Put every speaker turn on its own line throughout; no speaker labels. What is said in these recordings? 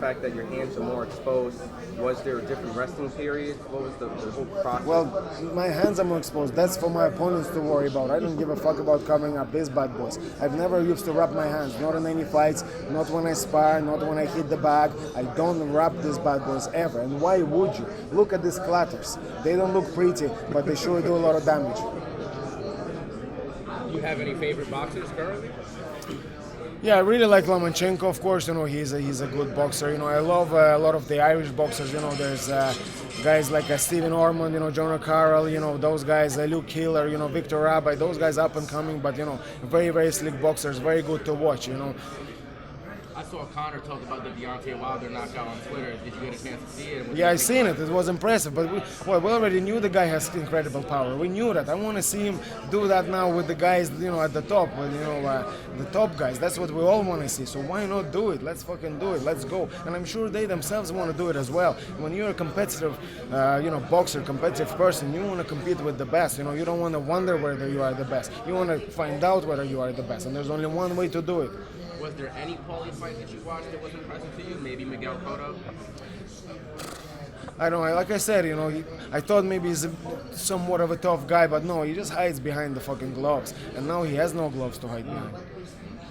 fact that your hands are more exposed? Was there a different resting period? What was the whole process?
Well, my hands are more exposed. That's for my opponents to worry about. I don't give a fuck about covering up these bad boys. I've never used to rub my hands, not in any fights, not when I spar, not when I hit the bag. I don't rub these bad boys ever. And why would you? Look at these clatters. They don't look pretty, but they sure do a lot of damage.
Do you have any favorite boxers currently?
Yeah, I really like Lomachenko. Of course, he's a good boxer. I love a lot of the Irish boxers. There's guys like Stephen Ormond, John O'Carroll, those guys, Luke Hiller, Victor Rabbi. Those guys up and coming, but very very slick boxers, very good to watch.
I saw Connor talk about the Deontay Wilder knockout on Twitter. Did you get a chance to see it?
Yeah, I seen it. It was impressive. But we already knew the guy has incredible power. We knew that. I want to see him do that now with the guys, at the top. The top guys. That's what we all want to see. So why not do it? Let's fucking do it. Let's go. And I'm sure they themselves want to do it as well. When you're a competitive, boxer, competitive person, you want to compete with the best. You don't want to wonder whether you are the best. You want to find out whether you are the best. And there's only one way to do it.
Was there any Paulie fight that you watched that was impressive to you? Maybe Miguel Cotto?
I don't know. Like I said, I thought maybe he's somewhat of a tough guy, but no, he just hides behind the fucking gloves. And now he has no gloves to hide behind.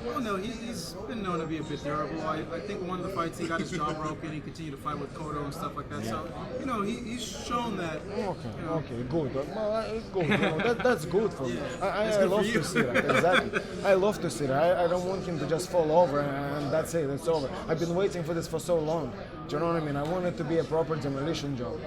Well, no, he's been known to be a bit durable. I think one of the fights he got his jaw broken. He continued to fight with Cotto and stuff like that. So, he's shown that.
Okay, good. Well, good. That's good for me. I love to see that. Exactly. I love to see that. I don't want him to just fall over and that's it. It's over. I've been waiting for this for so long. Do you know what I mean? I want it to be a proper demolition job.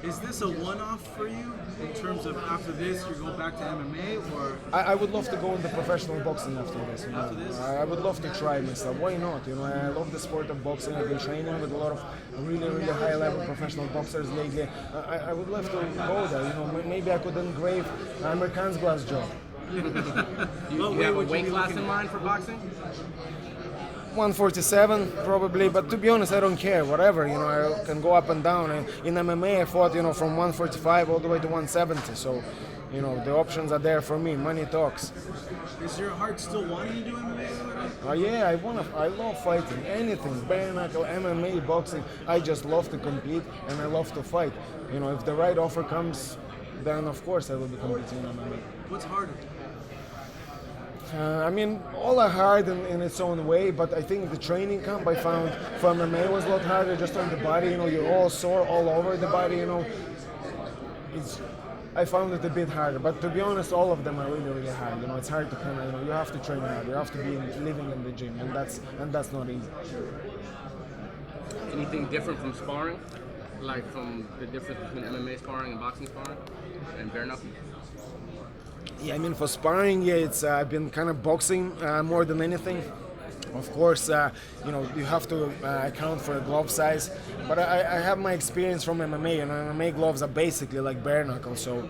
Is this a one-off for you in terms of after this you go back to MMA or?
I would love to go into professional boxing after this.
After this?
I would love to try myself. Why not? I love the sport of boxing. I've been training with a lot of really, really high-level professional boxers lately. I would love to go there. Maybe I could engrave American's glass job.
You have a weight class in mind for boxing?
147 probably, but to be honest, I don't care. Whatever, I can go up and down. And in MMA, I fought, from 145 all the way to 170. So, the options are there for me. Money talks.
Is your heart still wanting to do MMA?
Yeah, I love fighting. Anything, bare knuckle, MMA, boxing. I just love to compete and I love to fight. If the right offer comes, then of course I will be competing in MMA.
What's harder?
All are hard in its own way, but I think the training camp I found for MMA was a lot harder just on the body. You're all sore all over the body. I found it a bit harder, but to be honest, all of them are really, really hard. It's hard to you have to train hard. You have to be living in the gym, and that's not easy.
Anything different from sparring? Like from the difference between MMA sparring and boxing sparring and bare knuckle?
Yeah, for sparring, it's I've been kind of boxing more than anything. Of course, you have to account for the glove size, but I have my experience from MMA, and MMA gloves are basically like bare knuckle, so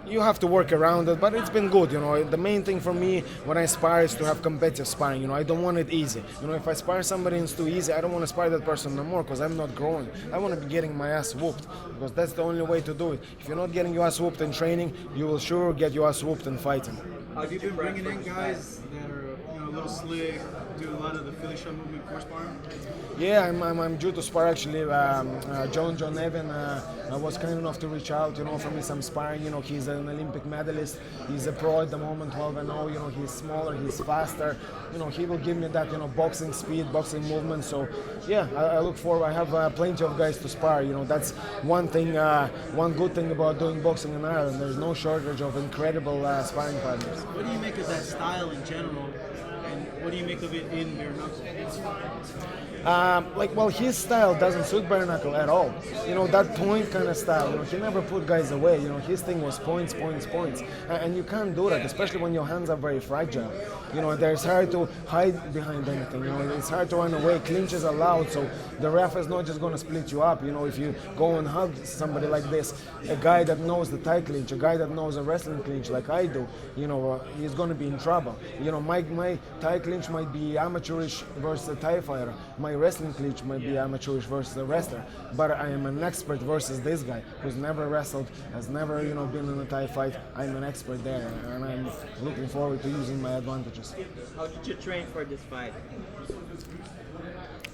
you have to work around it, but it's been good. The main thing for me when I spar is to have competitive sparring. I don't want it easy. If I spar somebody and it's too easy, I don't want to spar that person no more because I'm not growing. I want to be getting my ass whooped because that's the only way to do it. If you're not getting your ass whooped in training, you will sure get your ass whooped in fighting.
Have you been bringing in guys that are a little slick, do a lot of the Philly shove movement for sparring?
Yeah, I'm due to spar actually. John Evan was kind enough to reach out, for me some sparring. He's an Olympic medalist. He's a pro at the moment, 12-0. He's smaller, he's faster. He will give me that, boxing speed, boxing movement. So, yeah, I look forward. I have plenty of guys to spar. That's one thing, one good thing about doing boxing in Ireland. There's no shortage of incredible sparring partners.
What do you make of that style in general? And what do you make of it in bare knuckle?
His style doesn't suit bare knuckle at all. That point kind of style. He never put guys away. His thing was points. And you can't do that, especially when your hands are very fragile. It's hard to hide behind anything. It's hard to run away. Clinches are loud, so the ref is not just going to split you up. If you go and hug somebody like this, a guy that knows the Thai clinch, a guy that knows a wrestling clinch like I do, he's going to be in trouble. My Thai clinch might be amateurish versus a Thai fighter. My wrestling clinch might be amateurish versus a wrestler, but I am an expert versus this guy who's never wrestled, has never been in a Thai fight. I'm an expert there, and I'm looking forward to using my advantages.
How did you train for this fight?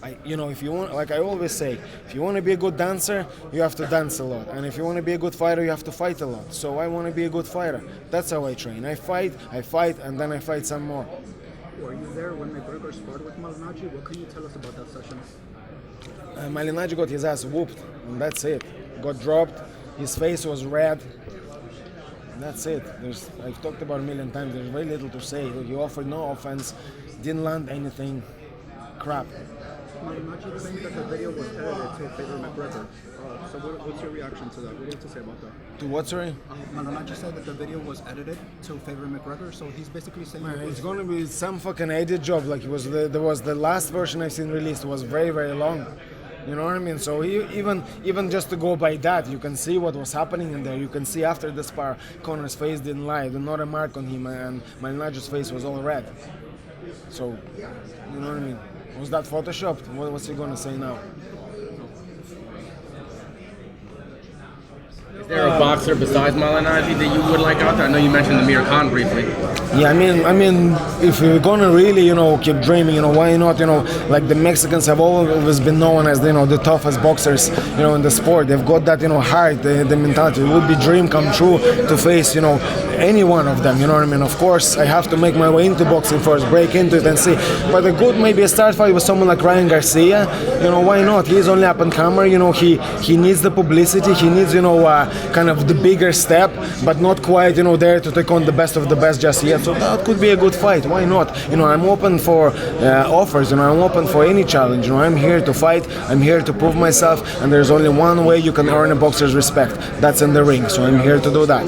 If you want, like I always say, if you want to be a good dancer, you have to dance a lot, and if you want to be a good fighter, you have to fight a lot. So I want to be a good fighter. That's how I train. I fight, and then I fight some more.
Were you there when McGregor sparred with Malignaggi? What can you tell us about that session?
Malignaggi got his ass whooped, and that's it. Got dropped. His face was red. And that's it. I've talked about it a million times. There's very little to say. He offered no offense, didn't land anything. Crap.
Malignaggi claimed that the video was edited to favor McGregor. So what's your reaction to that? What do you have to say about that?
To what, sorry?
Malignaggi said that the video was edited to favor McGregor, so he's basically saying
It's gonna be some fucking edit job. Like there was the last version I've seen released was very, very long. You know what I mean? So even just to go by that, you can see what was happening in there. You can see after the spar, Conor's face didn't lie. There's not a mark on him, and Malignaggi's face was all red. So, you know what I mean? Was that photoshopped? What's he gonna say now?
Is there a boxer besides Malignaggi that you would like out there? I know you mentioned Amir Khan briefly.
Yeah, I mean, if you're gonna really, keep dreaming, why not, like the Mexicans have always been known as, the toughest boxers, in the sport. They've got that, heart, the mentality. It would be dream come true to face, any one of them, you know what I mean? Of course, I have to make my way into boxing first, break into it and see. But a good, maybe a start fight with someone like Ryan Garcia, why not? He's only up and comer, he needs the publicity, he needs, kind of the bigger step, but not quite, there to take on the best of the best just yet. So that could be a good fight. Why not? I'm open for offers. I'm open for any challenge. I'm here to fight. I'm here to prove myself. And there's only one way you can earn a boxer's respect. That's in the ring. So I'm here to do that.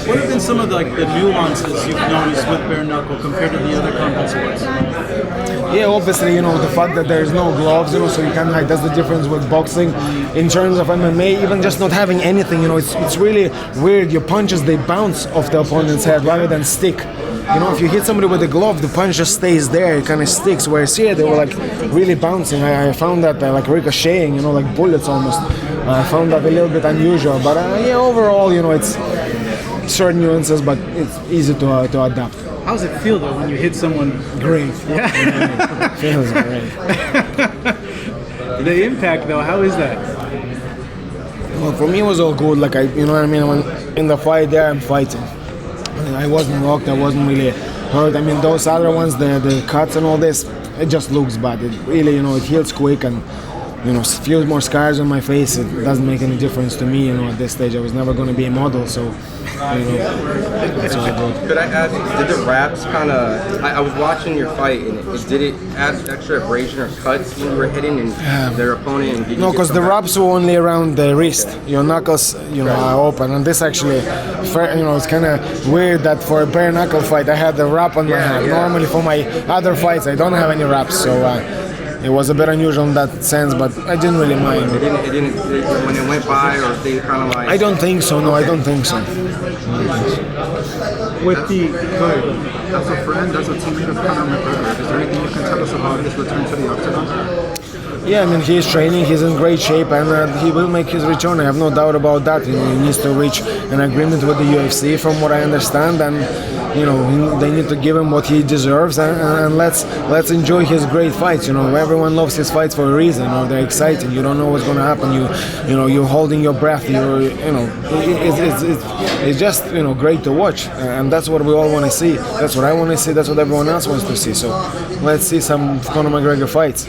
What have been some of the nuances you've noticed with bare knuckle compared to the other combat sports?
Yeah, obviously, the fact that there's no gloves, so you can't hide. That's the difference with boxing. In terms of MMA, even just not having anything, it's really weird. Your punches, they bounce off the opponent's head rather than stick. If you hit somebody with a glove, the punch just stays there, it kind of sticks. Whereas here, they were like really bouncing. I found that like ricocheting, like bullets almost. I found that a little bit unusual. But yeah, overall, it's certain nuances, but it's easy to adapt.
How does it feel though when you hit someone?
Great.
Yeah.
It feels great.
The impact though, how is that?
Well, for me it was all good. Like when in the fight there, I'm fighting. I wasn't rocked. I wasn't really hurt. Those other ones, the cuts and all this, it just looks bad. It really, it heals quick and. A few more scars on my face, it doesn't make any difference to me, at this stage. I was never going to be a model, so, it's all good.
Could I ask, did the wraps kind of, I was watching your fight, and did it add extra abrasion or cuts when you were hitting and their opponent? And
no, because the wraps were only around the wrist. Your knuckles, are open, and this actually, it's kind of weird that for a bare knuckle fight, I had the wrap on my hand. Yeah. Normally for my other fights, I don't have any wraps, so... it was a bit unusual in that sense, but I didn't really mind.
It didn't when it went by, or they kind of like...
I don't think so, no, I don't think so.
With as a friend, as a teammate of Conor McGregor, is there anything you can tell us about his return to the octagon?
Yeah, he's training, he's in great shape, and he will make his return. I have no doubt about that. He needs to reach an agreement with the UFC, from what I understand, and they need to give him what he deserves, and let's enjoy his great fights. Everyone loves his fights for a reason. They're exciting. You don't know what's going to happen. You're holding your breath. It's just great to watch, and that's what we all want to see. That's what I want to see. That's what everyone else wants to see. So let's see some Conor McGregor fights.